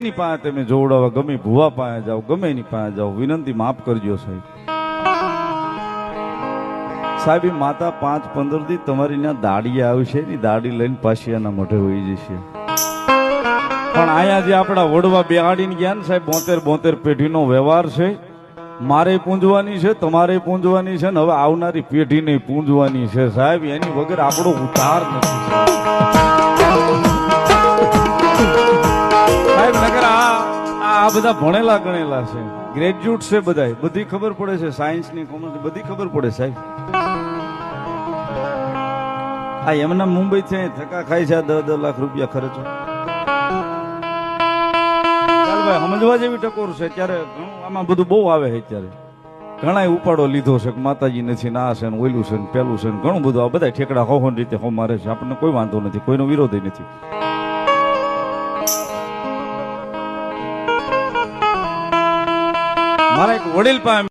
ની પાસે તમે જોવડાવવા ગમે ભુવા પાસે જાઓ ગમે એની પાસે જાઓ વિનંતી માફ કરજો સાહેબ. સાહેબ એ માતા 5-15 દી તમારી ત્યાં દાડી આવશે ની દાડી લઈને પાછી એના મોઢે હોઈ જશે. પણ અહીંયા જે આપણા વડવા બેહાડીને ગયા ને સાહેબ 72 પેઢીનો વ્યવહાર છે. મારે પૂંજવાની છે, તમારે પૂંજવાની છે ને હવે આવનારી પેઢીને પૂંજવાની છે સાહેબ. એની વગર આપણો ઉતાર નથી સાહેબ. નગર આ બધા ભણેલા ગણેલા છે, ગ્રેજ્યુએટ છે, બધા બધી ખબર પડે છે, સાયન્સ ની કોમર્સ બધી ખબર પડે સાહેબ. આ એમના મુંબઈ થી થકા ખાય છે 10 લાખ રૂપિયા ખર્ચો. ચાલ ભાઈ સમજવા જેવી ટકોર છે. ત્યારે આમાં બધું બહુ આવે છે. અત્યારે ઘણા ઉપાડો લીધો છે કે માતાજી નથી, ના છે ને ઓયલું છે ને પેલું છે ને ઘણું બધું. આ બધા ઠેકડા હોવાની રીતે હો મારે છે. આપણને કોઈ વાંધો નથી, કોઈનો વિરોધ નથી. મારા એક વડીલ પાસે